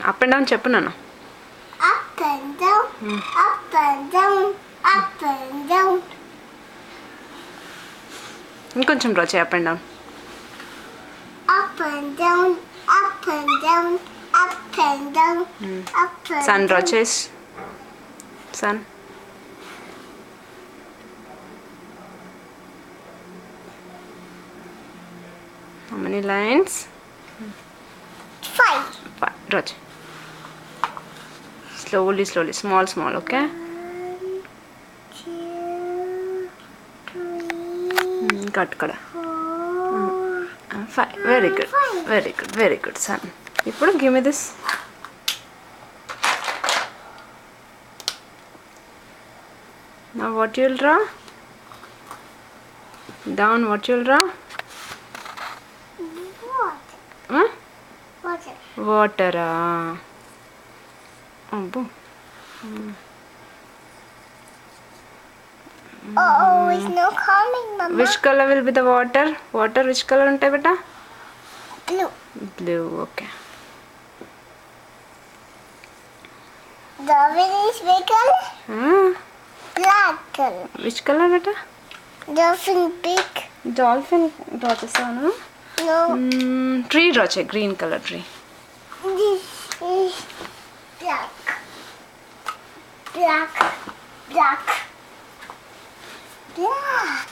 Up and down చెప్పు నాన్న. Up and down, up and down, up and down. ఇంకొంచెం draw చేయి. Up and down. Up and down, up and down, up and down, up and sun draw down. చేసి. Sun. How many lines? 5. 5. Draw. Slowly, slowly, small, small. Okay. 1, 2, 3, Cut, cut. 4. 5. Very good. 5. Very good. Very good, son. Now give me this. Now what you'll draw? Down. What you'll draw? What? Huh? Water. Water. Oh, boom. Oh, it's not coming, Mama. Which color will be the water? Water, which color untai beta? Blue. Blue, okay. Dolphin is big color. Black color. Which color beta? Dolphin big. Dolphin draw chesanu. No. Tree draw che, green color tree. This is black. Black. Black. Black.